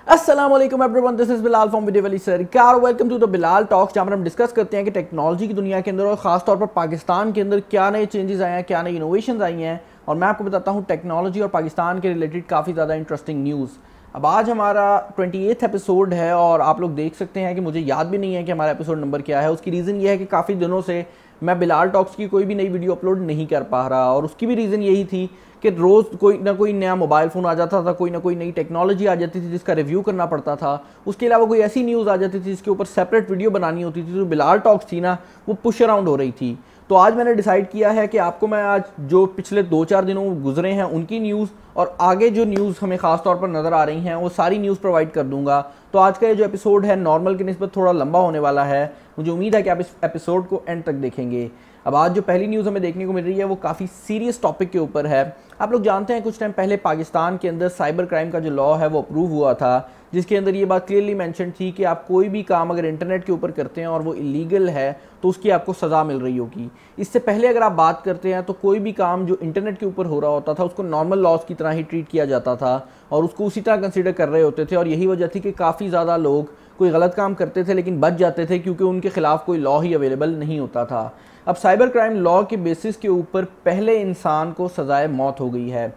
अस्सलाम वालेकुम everyone, this is Bilal from video Wali Sarkar. Welcome to the Bilal talks, जहाँ पर हम डिस्कस करते हैं कि टेक्नोलॉजी की दुनिया के अंदर और ख़ास तौर पर पाकिस्तान के अंदर क्या नए चेंजेस आए हैं, क्या नई इनोवेशंस आई हैं। और मैं आपको बताता हूँ टेक्नोलॉजी और पाकिस्तान के रिलेटेड काफ़ी ज़्यादा इंटरेस्टिंग न्यूज़। अब आज हमारा 28th एपिसोड है और आप लोग देख सकते हैं कि मुझे याद भी नहीं है कि हमारा एपिसोड नंबर क्या है। उसकी रीज़न ये है कि काफ़ी दिनों से मैं बिलाल टॉक्स की कोई भी नई वीडियो अपलोड नहीं कर पा रहा, और उसकी भी रीज़न यही थी कि रोज़ कोई ना कोई नया मोबाइल फ़ोन आ जाता था, कोई ना कोई नई टेक्नोलॉजी आ जाती थी जिसका रिव्यू करना पड़ता था। उसके अलावा कोई ऐसी न्यूज़ आ जाती थी जिसके ऊपर सेपरेट वीडियो बनानी होती थी। तो बिलाल टॉक्स थी ना, वो पुश अराउंड हो रही थी। तो आज मैंने डिसाइड किया है कि आपको मैं आज जो पिछले 2-4 दिनों गुजरे हैं उनकी न्यूज़ और आगे जो न्यूज़ हमें ख़ास तौर पर नज़र आ रही हैं वो सारी न्यूज़ प्रोवाइड कर दूंगा। तो आज का ये जो एपिसोड है नॉर्मल की निस्बत थोड़ा लंबा होने वाला है। मुझे उम्मीद है कि आप इस एपिसोड को एंड तक देखेंगे। अब आज जो पहली न्यूज़ हमें देखने को मिल रही है वो काफ़ी सीरियस टॉपिक के ऊपर है। आप लोग जानते हैं कुछ टाइम पहले पाकिस्तान के अंदर साइबर क्राइम का जो लॉ है वो अप्रूव हुआ था, जिसके अंदर ये बात क्लियरली मेंशन थी कि आप कोई भी काम अगर इंटरनेट के ऊपर करते हैं और वो इलीगल है तो उसकी आपको सज़ा मिल रही होगी। इससे पहले अगर आप बात करते हैं तो कोई भी काम जो इंटरनेट के ऊपर हो रहा होता था उसको नॉर्मल लॉज की तरह ही ट्रीट किया जाता था और उसको उसी तरह कंसिडर कर रहे होते थे। और यही वजह थी कि काफ़ी ज़्यादा लोग कोई गलत काम करते थे लेकिन बच जाते थे क्योंकि उनके खिलाफ कोई लॉ ही अवेलेबल नहीं होता था। अब साइबर क्राइम लॉ के बेसिस के ऊपर पहले इंसान को सजाए मौत हो गई है।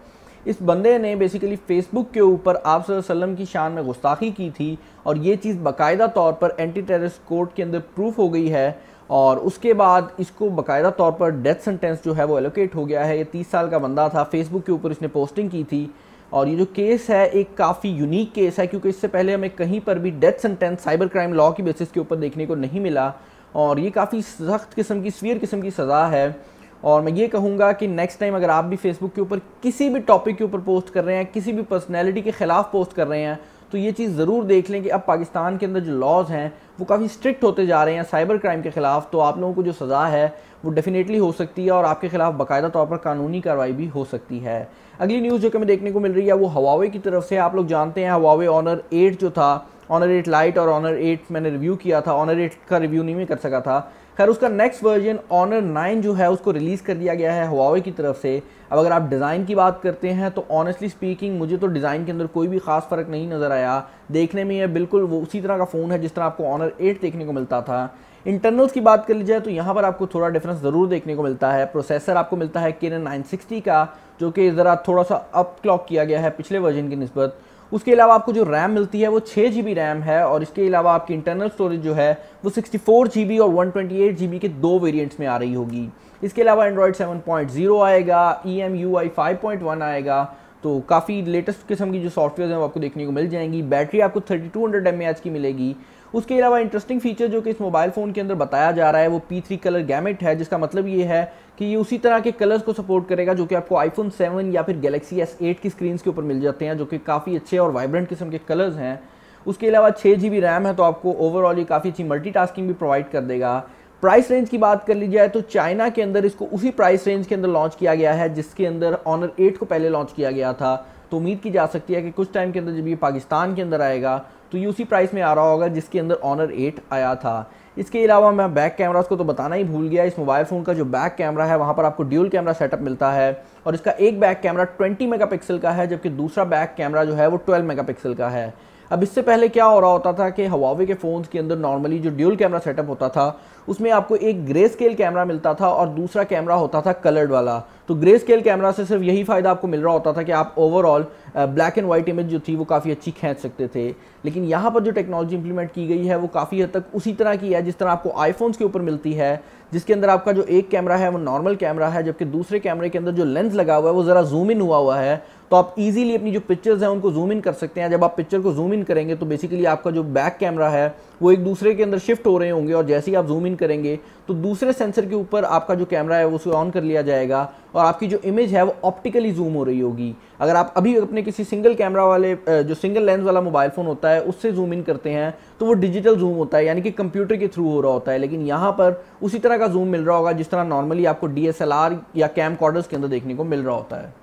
इस बंदे ने बेसिकली फेसबुक के ऊपर आप सल्लल्लाहु अलैहि वसल्लम की शान में गुस्ताखी की थी और ये चीज़ बाकायदा तौर पर एंटी टेररिस्ट कोर्ट के अंदर प्रूफ हो गई है। और उसके बाद इसको बाकायदा तौर पर डेथ सेंटेंस जो है वो एलोकेट हो गया है। ये 30 साल का बंदा था, फेसबुक के ऊपर इसने पोस्टिंग की थी। और ये जो केस है एक काफ़ी यूनिक केस है क्योंकि इससे पहले हमें कहीं पर भी death sentence cyber crime law की बेसिस के ऊपर देखने को नहीं मिला। और ये काफ़ी सख्त किस्म की सीवियर किस्म की सज़ा है। और मैं ये कहूँगा कि नेक्स्ट टाइम अगर आप भी फेसबुक के ऊपर किसी भी टॉपिक के ऊपर पोस्ट कर रहे हैं, किसी भी पर्सनैलिटी के ख़िलाफ़ पोस्ट कर रहे हैं, तो ये चीज़ ज़रूर देख लें कि अब पाकिस्तान के अंदर जो लॉज हैं वो काफ़ी स्ट्रिक्ट होते जा रहे हैं साइबर क्राइम के ख़िलाफ़। तो आप लोगों को जो सज़ा है वो डेफिनेटली हो सकती है और आपके खिलाफ बाकायदा तौर पर कानूनी कार्रवाई भी हो सकती है। अगली न्यूज़ जो कि हमें देखने को मिल रही है वो हवावे की तरफ से। आप लोग जानते हैं हवावे ऑनर 8 जो था, ऑनर 8 लाइट और ऑनर 8 मैंने रिव्यू किया था, ऑनर 8 का रिव्यू नहीं मैं कर सका था। खैर उसका नेक्स्ट वर्जन ऑनर 9 जो है उसको रिलीज़ कर दिया गया है हवावे की तरफ से। अब अगर आप डिज़ाइन की बात करते हैं तो ऑनेस्टली स्पीकिंग मुझे तो डिज़ाइन के अंदर कोई भी ख़ास फ़र्क नहीं नज़र आया। देखने में ये बिल्कुल वो उसी तरह का फ़ोन है जिस तरह आपको ऑनर 8 देखने को मिलता था। इंटरनल्स की बात कर ली जाए तो यहाँ पर आपको थोड़ा डिफरेंस ज़रूर देखने को मिलता है। प्रोसेसर आपको मिलता है Kirin 960 का, जो कि ज़रा थोड़ा सा अप क्लॉक किया गया है पिछले वर्जन की निस्बत। उसके अलावा आपको जो रैम मिलती है वो 6 GB रैम है और इसके अलावा आपकी इंटरनल स्टोरेज जो है वो 64 GB और 128 GB के 2 वेरिएंट्स में आ रही होगी। इसके अलावा एंड्रॉयड 7.0 आएगा, EMUI 5.1 आएगा। तो काफ़ी लेटेस्ट किस्म की जो सॉफ्टवेयर हैं वो आपको देखने को मिल जाएंगी। बैटरी आपको 3200 mAh की मिलेगी। उसके अलावा इंटरेस्टिंग फीचर जो कि इस मोबाइल फ़ोन के अंदर बताया जा रहा है वो P3 कलर गैमेट है, जिसका मतलब ये है कि ये उसी तरह के कलर्स को सपोर्ट करेगा जो कि आपको iPhone 7 या फिर Galaxy S8 की स्क्रीन के ऊपर मिल जाते हैं, जो कि काफ़ी अच्छे और वाइब्रेंट किस्म के कलर्स हैं। उसके अलावा 6 GB रैम है, तो आपको ओवरऑल ये काफ़ी अच्छी मल्टीटास्किंग भी प्रोवाइड कर देगा। प्राइस रेंज की बात कर ली जाए तो चाइना के अंदर इसको उसी प्राइस रेंज के अंदर लॉन्च किया गया है जिसके अंदर ऑनर 8 को पहले लॉन्च किया गया था। तो उम्मीद की जा सकती है कि कुछ टाइम के अंदर जब ये पाकिस्तान के अंदर आएगा तो ये उसी प्राइस में आ रहा होगा जिसके अंदर ऑनर 8 आया था। इसके अलावा मैं बैक कैमरास को तो बताना ही भूल गया। इस मोबाइल फ़ोन का जो बैक कैमरा है वहाँ पर आपको ड्यूल कैमरा सेटअप मिलता है और इसका एक बैक कैमरा 20 मेगापिक्सल का है, जबकि दूसरा बैक कैमरा जो है वो 12 मेगापिक्सल का है। अब इससे पहले क्या हो रहा होता था कि हवावे के फ़ोन्स के अंदर नॉर्मली जो ड्यूल कैमरा सेटअप होता था उसमें आपको एक ग्रे स्केल कैमरा मिलता था और दूसरा कैमरा होता था कलर्ड वाला। तो ग्रे स्केल कैमरा से सिर्फ यही फ़ायदा आपको मिल रहा होता था कि आप overall black and white image जो थी वो काफ़ी अच्छी खींच सकते थे। लेकिन यहाँ पर जो टेक्नोलॉजी इंप्लीमेंट की गई है वो काफ़ी हद तक उसी तरह की है जिस तरह आपको आईफोन्स के ऊपर मिलती है, जिसके अंदर आपका जो एक कैमरा है वो नॉर्मल कैमरा है, जबकि दूसरे कैमरे के अंदर जो लेंस लगा हुआ है वो ज़रा जूम इन हुआ है। तो आप इजीली अपनी जो पिक्चर्स हैं उनको जूम इन कर सकते हैं। जब आप पिक्चर को जूम इन करेंगे तो बेसिकली आपका जो बैक कैमरा है वो एक दूसरे के अंदर शिफ्ट हो रहे होंगे और जैसे ही आप जूम इन करेंगे तो दूसरे सेंसर के ऊपर आपका जो कैमरा है वो उसे ऑन कर लिया जाएगा और आपकी जो इमेज है वो ऑप्टिकली जूम हो रही होगी। अगर आप अभी अपने किसी सिंगल कैमरा वाले जो सिंगल लेंस वाला मोबाइल फ़ोन होता है उससे जूम इन करते हैं तो वो डिजिटल जूम होता है, यानी कि कंप्यूटर के थ्रू हो रहा होता है। लेकिन यहाँ पर उसी तरह का जूम मिल रहा होगा जिस तरह नॉर्मली आपको DSLR या कैम कॉर्डर्स के अंदर देखने को मिल रहा होता है।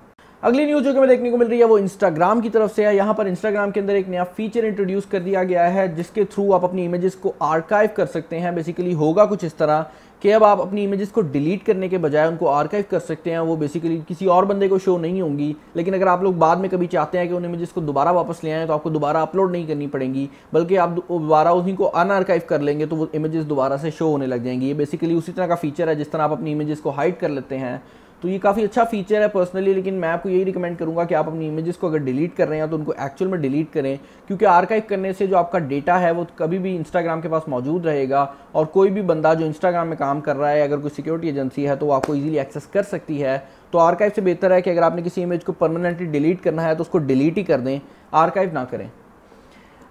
अगली न्यूज जो कि हमें देखने को मिल रही है वो इंस्टाग्राम की तरफ से है। यहाँ पर इंस्टाग्राम के अंदर एक नया फीचर इंट्रोड्यूस कर दिया गया है जिसके थ्रू आप अपनी इमेजेस को आर्काइव कर सकते हैं। बेसिकली होगा कुछ इस तरह कि अब आप अपनी इमेजेस को डिलीट करने के बजाय उनको आर्काइव कर सकते हैं। वो बेसिकली किसी और बंदे को शो नहीं होंगी, लेकिन अगर आप लोग बाद में कभी चाहते हैं कि उन इमेजेस को दोबारा वापस ले आएँ तो आपको दोबारा अपलोड नहीं करनी पड़ेंगी, बल्कि आप दोबारा उन्हीं को अनआर्काइव कर लेंगे तो वो इमेजेस दोबारा से शो होने लग जाएंगी। ये बेसिकली उसी तरह का फीचर है जिस तरह आप अपनी इमेजेस को हाइड कर लेते हैं। तो ये काफ़ी अच्छा फीचर है पर्सनली, लेकिन मैं आपको यही रिकमेंड करूंगा कि आप अपनी इमेजेस को अगर डिलीट कर रहे हैं तो उनको एक्चुअल में डिलीट करें, क्योंकि आर्काइव करने से जो आपका डेटा है वो कभी भी इंस्टाग्राम के पास मौजूद रहेगा और कोई भी बंदा जो इंस्टाग्राम में काम कर रहा है, अगर कोई सिक्योरिटी एजेंसी है तो वो आपको ईजिली एक्सेस कर सकती है। तो आर्काइव से बेहतर है कि अगर आपने किसी इमेज को परमानेंटली डिलीट करना है तो उसको डिलीट ही कर दें, आर्काइव ना करें।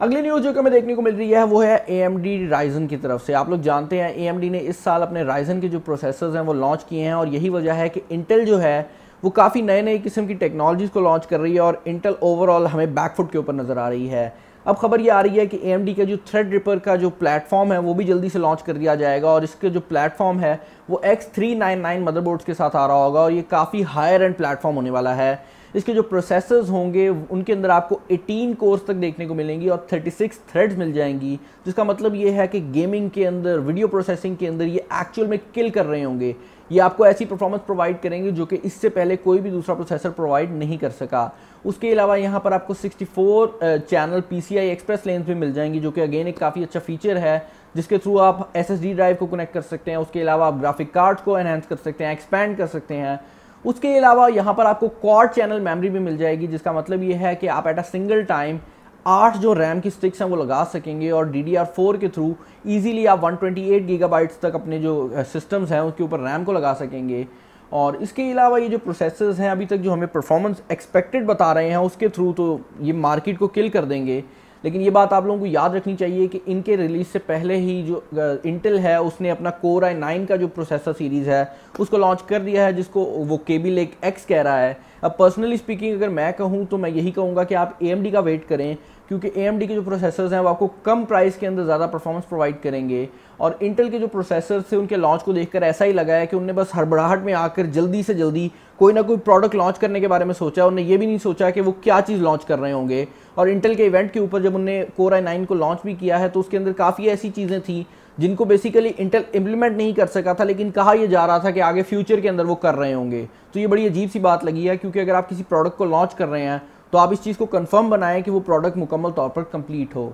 अगली न्यूज़ जो कि हमें देखने को मिल रही है वो है AMD Ryzen की तरफ से। आप लोग जानते हैं AMD ने इस साल अपने Ryzen के जो प्रोसेसर्स हैं वो लॉन्च किए हैं और यही वजह है कि इंटेल जो है वो काफ़ी नए नए किस्म की टेक्नोलॉजीज़ को लॉन्च कर रही है और इंटेल ओवरऑल हमें बैकफुट के ऊपर नज़र आ रही है। अब खबर ये आ रही है कि AMD का जो थ्रेडरिपर का जो प्लेटफॉर्म है वो भी जल्दी से लॉन्च कर दिया जाएगा और इसके जो प्लेटफॉर्म है वो X399 मदरबोर्ड्स के साथ आ रहा होगा और ये काफ़ी हायर एंड प्लेटफॉर्म होने वाला है। इसके जो प्रोसेसर्स होंगे उनके अंदर आपको 18 कोर्स तक देखने को मिलेंगी और 36 थ्रेड्स मिल जाएंगी, जिसका मतलब ये है कि गेमिंग के अंदर, वीडियो प्रोसेसिंग के अंदर ये एक्चुअल में किल कर रहे होंगे। ये आपको ऐसी परफॉर्मेंस प्रोवाइड करेंगे जो कि इससे पहले कोई भी दूसरा प्रोसेसर प्रोवाइड नहीं कर सका। उसके अलावा यहाँ पर आपको 64 चैनल PCI एक्सप्रेस लेन्स भी मिल जाएंगी, जो कि अगेन एक काफ़ी अच्छा फीचर है जिसके थ्रू आप SSD ड्राइव को कनेक्ट कर सकते हैं। उसके अलावा आप ग्राफिक कार्ड्स को एनहांस कर सकते हैं, एक्सपैंड कर सकते हैं। उसके अलावा यहाँ पर आपको क्वाड चैनल मेमोरी भी मिल जाएगी, जिसका मतलब ये है कि आप एट अ सिंगल टाइम 8 जो रैम की स्टिक्स हैं वो लगा सकेंगे और DDR4 के थ्रू इजीली आप 128 गीगाबाइट्स तक अपने जो सिस्टम्स हैं उसके ऊपर रैम को लगा सकेंगे। और इसके अलावा ये जो प्रोसेसर्स हैं अभी तक जो हमें परफॉर्मेंस एक्सपेक्टेड बता रहे हैं उसके थ्रू तो ये मार्केट को किल कर देंगे, लेकिन ये बात आप लोगों को याद रखनी चाहिए कि इनके रिलीज से पहले ही जो इंटेल है उसने अपना Core i9 का जो प्रोसेसर सीरीज़ है उसको लॉन्च कर दिया है, जिसको वो Kaby Lake X कह रहा है। अब पर्सनली स्पीकिंग अगर मैं कहूँ तो मैं यही कहूँगा कि आप AMD का वेट करें, क्योंकि AMD के जो प्रोसेसर्स हैं वो आपको कम प्राइस के अंदर ज़्यादा परफॉर्मेंस प्रोवाइड करेंगे। और इंटेल के जो प्रोसेसर्स थे उनके लॉन्च को देखकर ऐसा ही लगा है कि उनने बस हड़बड़ाहट में आकर जल्दी से जल्दी कोई ना कोई प्रोडक्ट लॉन्च करने के बारे में सोचा। उन्होंने ये भी नहीं सोचा कि वो क्या चीज़ लॉन्च कर रहे होंगे। और इंटेल के इवेंट के ऊपर जब उन्होंने Core i9 को लॉन्च भी किया है तो उसके अंदर काफ़ी ऐसी चीज़ें थी जिनको बेसिकली इंटेल इम्प्लीमेंट नहीं कर सका था, लेकिन कहा यह जा रहा था कि आगे फ्यूचर के अंदर वो कर रहे होंगे। तो ये बड़ी अजीब सी बात लगी है, क्योंकि अगर आप किसी प्रोडक्ट को लॉन्च कर रहे हैं तो आप इस चीज़ को कंफर्म बनाएं कि वो प्रोडक्ट मुकम्मल तौर पर कंप्लीट हो।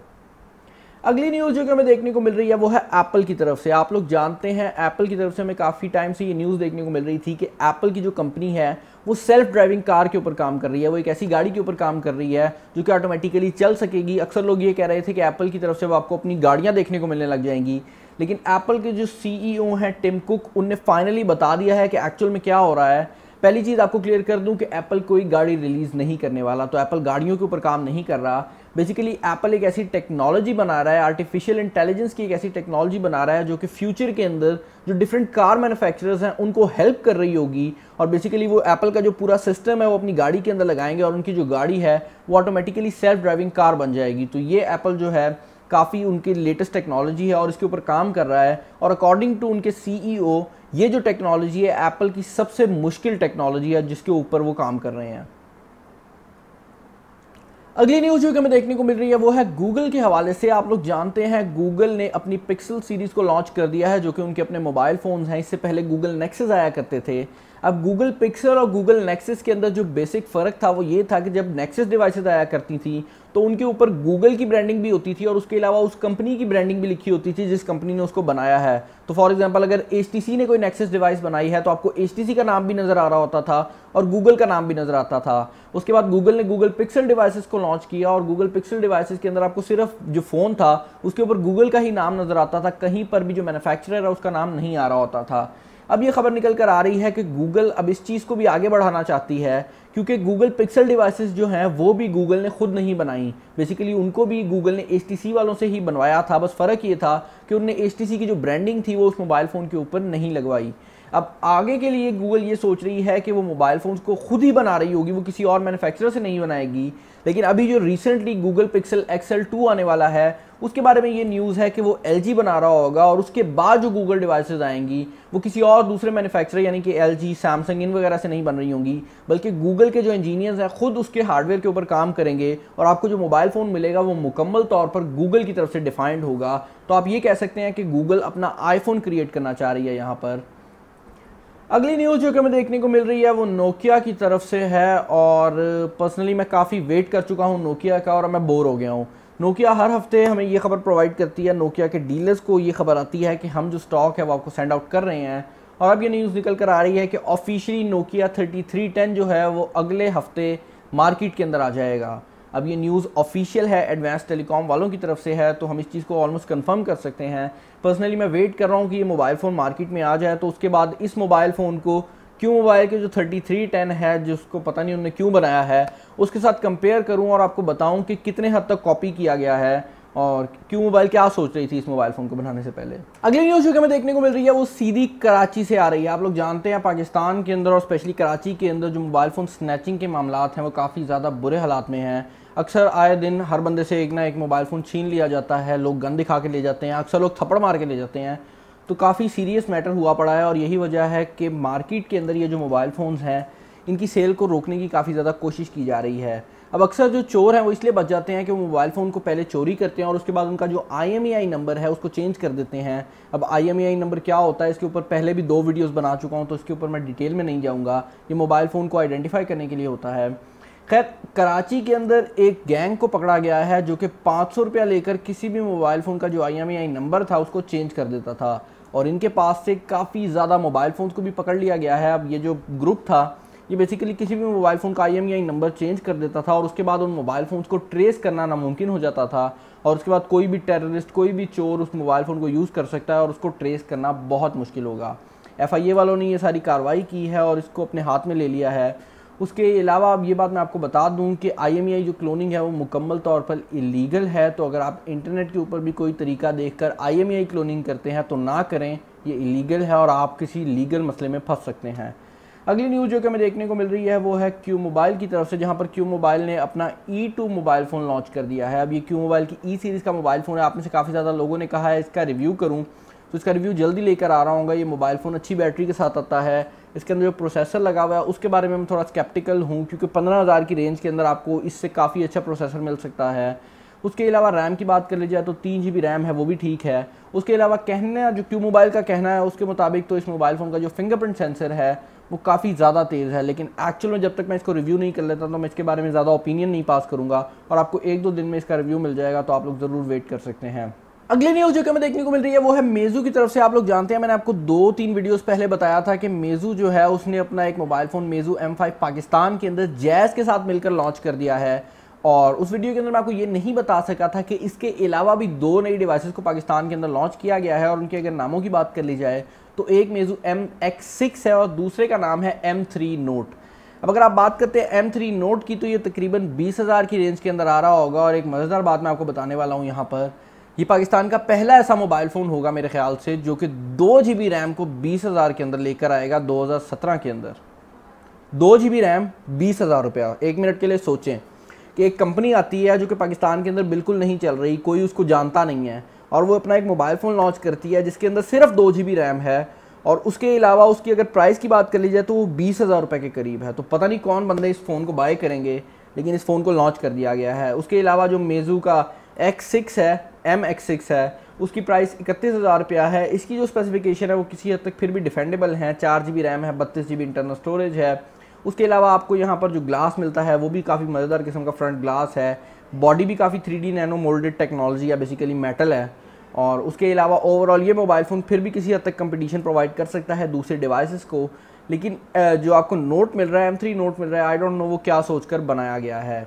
अगली न्यूज़ जो कि हमें देखने को मिल रही है वो है एप्पल की तरफ से। आप लोग जानते हैं एप्पल की तरफ से हमें काफ़ी टाइम से ये न्यूज़ देखने को मिल रही थी कि एप्पल की जो कंपनी है वो सेल्फ ड्राइविंग कार के ऊपर काम कर रही है। वो एक ऐसी गाड़ी के ऊपर काम कर रही है जो कि ऑटोमेटिकली चल सकेगी। अक्सर लोग ये कह रहे थे कि एप्पल की तरफ से वो आपको अपनी गाड़ियाँ देखने को मिलने लग जाएंगी, लेकिन एप्पल के जो CEO हैं टिम कुक, उनने फाइनली बता दिया है कि एक्चुअल में क्या हो रहा है। पहली चीज़ आपको क्लियर कर दूं कि एप्पल कोई गाड़ी रिलीज़ नहीं करने वाला, तो एप्पल गाड़ियों के ऊपर काम नहीं कर रहा। बेसिकली एप्पल एक ऐसी टेक्नोलॉजी बना रहा है, आर्टिफिशियल इंटेलिजेंस की एक ऐसी टेक्नोलॉजी बना रहा है जो कि फ्यूचर के अंदर जो डिफरेंट कार मैन्युफैक्चरर्स हैं उनको हेल्प कर रही होगी। और बेसिकली वो एप्पल का जो पूरा सिस्टम है वो अपनी गाड़ी के अंदर लगाएंगे और उनकी जो गाड़ी है वो ऑटोमेटिकली सेल्फ ड्राइविंग कार बन जाएगी। तो ये एप्पल जो है काफ़ी उनकी लेटेस्ट टेक्नोलॉजी है और इसके ऊपर काम कर रहा है। और अकॉर्डिंग टू उनके CEO ये जो टेक्नोलॉजी है एप्पल की सबसे मुश्किल टेक्नोलॉजी है जिसके ऊपर वो काम कर रहे हैं। अगली न्यूज़ जो कि हमें देखने को मिल रही है वो है गूगल के हवाले से। आप लोग जानते हैं गूगल ने अपनी पिक्सल सीरीज़ को लॉन्च कर दिया है जो कि उनके अपने मोबाइल फ़ोन्स हैं। इससे पहले गूगल नेक्सस आया करते थे। अब गूगल पिक्सल और गूगल नेक्सस के अंदर जो बेसिक फ़र्क था वो ये था कि जब नेक्सस डिवाइसेस आया करती थी तो उनके ऊपर गूगल की ब्रांडिंग भी होती थी और उसके अलावा उस कंपनी की ब्रांडिंग भी लिखी होती थी जिस कंपनी ने उसको बनाया है। तो फॉर एग्जांपल अगर HTC ने कोई नेक्सस डिवाइस बनाई है तो आपको HTC का नाम भी नज़र आ रहा होता था और गूगल का नाम भी नज़र आता था। उसके बाद गूगल ने गूगल पिक्सल डिवाइसेस को लॉन्च किया और गूगल पिक्सल डिवाइसेस के अंदर आपको सिर्फ जो फ़ोन था उसके ऊपर गूगल का ही नाम नज़र आता था, कहीं पर भी जो मैन्युफैक्चरर है उसका नाम नहीं आ रहा होता था। अब ये खबर निकल कर आ रही है कि गूगल अब इस चीज़ को भी आगे बढ़ाना चाहती है, क्योंकि गूगल पिक्सल डिवाइसेस जो हैं वो भी गूगल ने खुद नहीं बनाई। बेसिकली उनको भी गूगल ने HTC वालों से ही बनवाया था, बस फ़र्क ये था कि उनने HTC की जो ब्रांडिंग थी वो उस मोबाइल फ़ोन के ऊपर नहीं लगवाई। अब आगे के लिए गूगल ये सोच रही है कि वो मोबाइल फ़ोन्स को खुद ही बना रही होगी, वो किसी और मैन्युफैक्चरर से नहीं बनाएगी। लेकिन अभी जो रिसेंटली गूगल पिक्सल XL2 आने वाला है उसके बारे में ये न्यूज़ है कि वो LG बना रहा होगा और उसके बाद जो गूगल डिवाइसेस आएंगी वो किसी और दूसरे मैन्युफैक्चरर यानी कि LG, सैमसंग इन वगैरह से नहीं बन रही होंगी, बल्कि गूगल के जो इंजीनियर्स हैं खुद उसके हार्डवेयर के ऊपर काम करेंगे और आपको जो मोबाइल फ़ोन मिलेगा वो मुकम्मल तौर पर गूगल की तरफ से डिफाइंड होगा। तो आप ये कह सकते हैं कि गूगल अपना आईफोन क्रिएट करना चाह रही है यहाँ पर। अगली न्यूज़ जो कि हमें देखने को मिल रही है वो नोकिया की तरफ से है और पर्सनली मैं काफ़ी वेट कर चुका हूँ नोकिया का और मैं बोर हो गया हूँ। नोकिया हर हफ्ते हमें ये खबर प्रोवाइड करती है, नोकिया के डीलर्स को ये खबर आती है कि हम जो स्टॉक है वो आपको सेंड आउट कर रहे हैं और अब ये न्यूज़ निकल कर आ रही है कि ऑफिशियली नोकिया 3310 जो है वो अगले हफ्ते मार्केट के अंदर आ जाएगा। अब ये न्यूज़ ऑफिशियल है, एडवांस टेलीकॉम वालों की तरफ से है, तो हम इस चीज़ को ऑलमोस्ट कंफर्म कर सकते हैं। पर्सनली मैं वेट कर रहा हूँ कि ये मोबाइल फ़ोन मार्केट में आ जाए, तो उसके बाद इस मोबाइल फ़ोन को क्यू मोबाइल के जो 3310 है जिसको पता नहीं उन्होंने क्यों बनाया है उसके साथ कंपेयर करूँ और आपको बताऊँ कि कितने हद तक कॉपी किया गया है और क्यू मोबाइल क्या सोच रही थी इस मोबाइल फ़ोन को बनाने से पहले। अगली न्यूज़ जो कि हमें देखने को मिल रही है वो सीधी कराची से आ रही है। आप लोग जानते हैं पाकिस्तान के अंदर और स्पेशली कराची के अंदर जो मोबाइल फ़ोन स्नैचिंग के मामलात हैं वो काफ़ी ज़्यादा बुरे हालात में हैं। अक्सर आए दिन हर बंदे से एक ना एक मोबाइल फ़ोन छीन लिया जाता है, लोग गन दिखा के ले जाते हैं, अक्सर लोग थप्पड़ मार के ले जाते हैं। तो काफ़ी सीरियस मैटर हुआ पड़ा है और यही वजह है कि मार्केट के अंदर ये जो मोबाइल फ़ोन्स हैं इनकी सेल को रोकने की काफ़ी ज़्यादा कोशिश की जा रही है। अब अक्सर जो चोर हैं वो इसलिए बच जाते हैं कि वो मोबाइल फ़ोन को पहले चोरी करते हैं और उसके बाद उनका जो IMEI नंबर है उसको चेंज कर देते हैं। अब IMEI नंबर क्या होता है इसके ऊपर पहले भी 2 वीडियोस बना चुका हूँ, तो इसके ऊपर मैं डिटेल में नहीं जाऊँगा। ये मोबाइल फ़ोन को आइडेंटिफाई करने के लिए होता है। खैर, कराची के अंदर एक गैंग को पकड़ा गया है जो कि 500 रुपया लेकर किसी भी मोबाइल फ़ोन का जो IMEI नंबर था उसको चेंज कर देता था और इनके पास से काफ़ी ज़्यादा मोबाइल फ़ोन्स को भी पकड़ लिया गया है। अब ये जो ग्रुप था ये बेसिकली किसी भी मोबाइल फ़ोन का IMEI नंबर चेंज कर देता था और उसके बाद उन मोबाइल फ़ोन्स को ट्रेस करना नामुमकिन हो जाता था और उसके बाद कोई भी टेररिस्ट, कोई भी चोर उस मोबाइल फ़ोन को यूज़ कर सकता है और उसको ट्रेस करना बहुत मुश्किल होगा। FIA वालों ने ये सारी कार्रवाई की है और इसको अपने हाथ में ले लिया है। उसके अलावा अब ये बात मैं आपको बता दूं कि IMEI जो क्लोनिंग है वो मुकम्मल तौर पर इलीगल है, तो अगर आप इंटरनेट के ऊपर भी कोई तरीका देखकर IMEI क्लोनिंग करते हैं तो ना करें, ये इलीगल है और आप किसी लीगल मसले में फंस सकते हैं। अगली न्यूज़ जो कि हमें देखने को मिल रही है वो है क्यू मोबाइल की तरफ से, जहां पर क्यू मोबाइल ने अपना E2 मोबाइल फ़ोन लॉन्च कर दिया है। अब ये क्यू मोबाइल की E सीरीज़ का मोबाइल फ़ोन है। आप में से काफ़ी ज़्यादा लोगों ने कहा है इसका रिव्यू करूँ, तो इसका रिव्यू जल्दी लेकर आ रहा हूँ। ये मोबाइल फ़ोन अच्छी बैटरी के साथ आता है। इसके अंदर जो प्रोसेसर लगा हुआ है उसके बारे में मैं थोड़ा स्केप्टिकल हूँ क्योंकि 15,000 की रेंज के अंदर आपको इससे काफ़ी अच्छा प्रोसेसर मिल सकता है। उसके अलावा रैम की बात कर ली जाए तो 3 GB रैम है, वो भी ठीक है। उसके अलावा कहना जो क्यू मोबाइल का कहना है उसके मुताबिक तो इस मोबाइल फ़ोन का जो फिंगरप्रिंट सेंसर है वो काफ़ी ज़्यादा तेज़ है, लेकिन एक्चुअल में जब तक मैं इसको रिव्यू नहीं कर लेता तो मैं इसके बारे में ज़्यादा ओपिनियन नहीं पास करूँगा और आपको 1-2 दिन में इसका रिव्यू मिल जाएगा, तो आप लोग ज़रूर वेट कर सकते हैं। अगली न्यूज़ जो कि हमें देखने को मिल रही है वो है मेजू की तरफ से। आप लोग जानते हैं मैंने आपको 2-3 वीडियोस पहले बताया था कि मेजू जो है उसने अपना एक मोबाइल फ़ोन मेजू M5 पाकिस्तान के अंदर जैज़ के साथ मिलकर लॉन्च कर दिया है और उस वीडियो के अंदर मैं आपको ये नहीं बता सका था कि इसके अलावा भी 2 नई डिवाइसेस को पाकिस्तान के अंदर लॉन्च किया गया है और उनके अगर नामों की बात कर ली जाए तो एक मेजू MX6 है और दूसरे का नाम है M3 नोट। अब अगर आप बात करते हैं M3 नोट की तो ये तकरीबन 20,000 की रेंज के अंदर आ रहा होगा और एक मज़ेदार बात मैं आपको बताने वाला हूँ यहाँ पर, ये पाकिस्तान का पहला ऐसा मोबाइल फ़ोन होगा मेरे ख्याल से जो कि 2 GB रैम को 20,000 के अंदर लेकर आएगा 2017 के अंदर। 2 GB रैम 20,000 रुपया। 1 मिनट के लिए सोचें कि एक कंपनी आती है जो कि पाकिस्तान के अंदर बिल्कुल नहीं चल रही, कोई उसको जानता नहीं है और वो अपना एक मोबाइल फ़ोन लॉन्च करती है जिसके अंदर सिर्फ 2 GB रैम है और उसके अलावा उसकी अगर प्राइस की बात कर ली जाए तो वो 20,000 रुपये के करीब है। तो पता नहीं कौन बंदे इस फ़ोन को बाय करेंगे, लेकिन इस फ़ोन को लॉन्च कर दिया गया है। उसके अलावा जो मेजू का X6 है, MX6 है, उसकी प्राइस 31,000 रुपया है। इसकी जो स्पेसिफिकेशन है वो किसी हद तक फिर भी डिफेंडेबल है। 4 GB रैम है, 32 GB इंटरनल स्टोरेज है। उसके अलावा आपको यहाँ पर जो ग्लास मिलता है वो भी काफ़ी मज़ेदार किस्म का फ्रंट ग्लास है। बॉडी भी काफ़ी 3D नैनो मोल्डेड टेक्नोलॉजी है, बेसिकली मेटल है। और उसके अलावा ओवरऑल ये मोबाइल फ़ोन फिर भी किसी हद तक कंपटीशन प्रोवाइड कर सकता है दूसरे डिवाइसेस को, लेकिन जो आपको नोट मिल रहा है, M3 नोट मिल रहा है, आई डोंट नो वो क्या सोचकर बनाया गया है।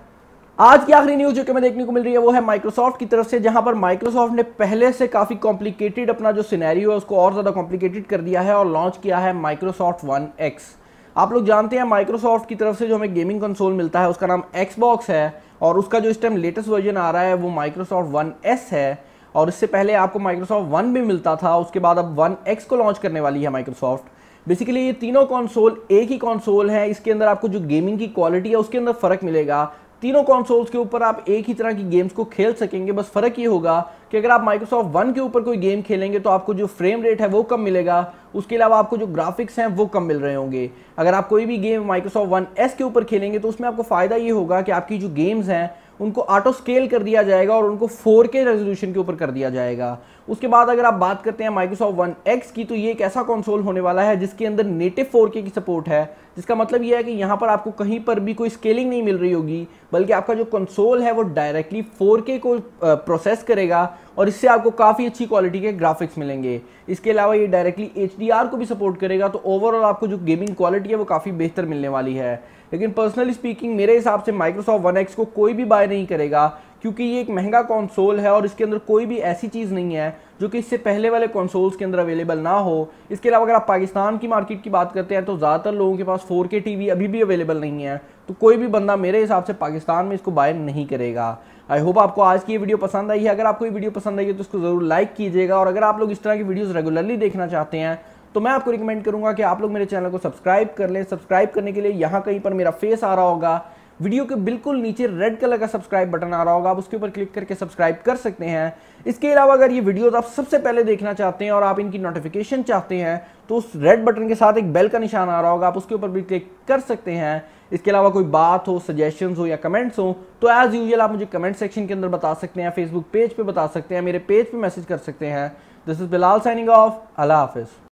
आज की आखिरी न्यूज़ जो कि हमें देखने को मिल रही है वो है माइक्रोसॉफ्ट की तरफ से, जहां पर माइक्रोसॉफ्ट ने पहले से काफ़ी कॉम्प्लिकेटेड अपना जो सिनेरियो है उसको और ज़्यादा कॉम्प्लिकेटेड कर दिया है और लॉन्च किया है माइक्रोसॉफ्ट वन एक्स। आप लोग जानते हैं माइक्रोसॉफ्ट की तरफ से जो हमें गेमिंग कंसोल मिलता है उसका नाम Xbox है और उसका जो इस टाइम लेटेस्ट वर्जन आ रहा है वो माइक्रोसॉफ्ट वन एस है और इससे पहले आपको माइक्रोसॉफ्ट वन भी मिलता था। उसके बाद अब वन एक्स को लॉन्च करने वाली है माइक्रोसॉफ्ट। बेसिकली ये तीनों कंसोल एक ही कंसोल है, इसके अंदर आपको जो गेमिंग की क्वालिटी है उसके अंदर फ़र्क मिलेगा। तीनों कंसोल्स के ऊपर आप एक ही तरह की गेम्स को खेल सकेंगे। बस फर्क ये होगा कि अगर आप माइक्रोसॉफ्ट वन के ऊपर कोई गेम खेलेंगे तो आपको जो फ्रेम रेट है वो कम मिलेगा, उसके अलावा आपको जो ग्राफिक्स हैं वो कम मिल रहे होंगे। अगर आप कोई भी गेम माइक्रोसॉफ्ट वन एस के ऊपर खेलेंगे तो उसमें आपको फायदा ये होगा कि आपकी जो गेम्स हैं उनको ऑटो स्केल कर दिया जाएगा और उनको 4K रेजोल्यूशन के ऊपर कर दिया जाएगा। उसके बाद अगर आप बात करते हैं माइक्रोसॉफ्ट वन एक्स की, तो ये एक ऐसा कंसोल होने वाला है जिसके अंदर नेटिव 4K की सपोर्ट है, जिसका मतलब ये है कि यहाँ पर आपको कहीं पर भी कोई स्केलिंग नहीं मिल रही होगी, बल्कि आपका जो कंसोल है वो डायरेक्टली 4K को प्रोसेस करेगा और इससे आपको काफ़ी अच्छी क्वालिटी के ग्राफिक्स मिलेंगे। इसके अलावा ये डायरेक्टली HDR को भी सपोर्ट करेगा, तो ओवरऑल आपको जो गेमिंग क्वालिटी है वो काफ़ी बेहतर मिलने वाली है। लेकिन पर्सनली स्पीकिंग मेरे हिसाब से माइक्रोसॉफ्ट वन एक्स को कोई भी बाय नहीं करेगा, क्योंकि ये एक महंगा कंसोल है और इसके अंदर कोई भी ऐसी चीज़ नहीं है जो कि इससे पहले वाले कंसोल्स के अंदर अवेलेबल ना हो। इसके अलावा अगर आप पाकिस्तान की मार्केट की बात करते हैं तो ज़्यादातर लोगों के पास 4K टीवी अभी भी अवेलेबल नहीं है, तो कोई भी बंदा मेरे हिसाब से पाकिस्तान में इसको बाय नहीं करेगा। आई होप आपको आज की ये वीडियो पसंद आई है। अगर आपको ये वीडियो पसंद आई है तो इसको ज़रूर लाइक कीजिएगा, और अगर आप लोग इस तरह की वीडियोज़ रेगुलरली देखना चाहते हैं तो मैं आपको रिकमेंड करूंगा कि आप लोग मेरे चैनल को सब्सक्राइब कर लें। सब्सक्राइब करने के लिए यहाँ कहीं पर मेरा फेस आ रहा होगा, वीडियो के बिल्कुल नीचे रेड कलर का सब्सक्राइब बटन आ रहा होगा, आप उसके ऊपर क्लिक करके सब्सक्राइब कर सकते हैं। इसके अलावा अगर ये वीडियोस आप सबसे पहले देखना चाहते हैं और आप इनकी नोटिफिकेशन चाहते हैं तो उस रेड बटन के साथ एक बेल का निशान आ रहा होगा, आप उसके ऊपर भी क्लिक कर सकते हैं। इसके अलावा कोई बात हो, सजेशंस हो या कमेंट्स हो तो एज यूजुअल आप मुझे कमेंट सेक्शन के अंदर बता सकते हैं, फेसबुक पेज पे बता सकते हैं, मेरे पेज पे मैसेज कर सकते हैं। This is Bilal signing off. अल्लाह हाफिज़।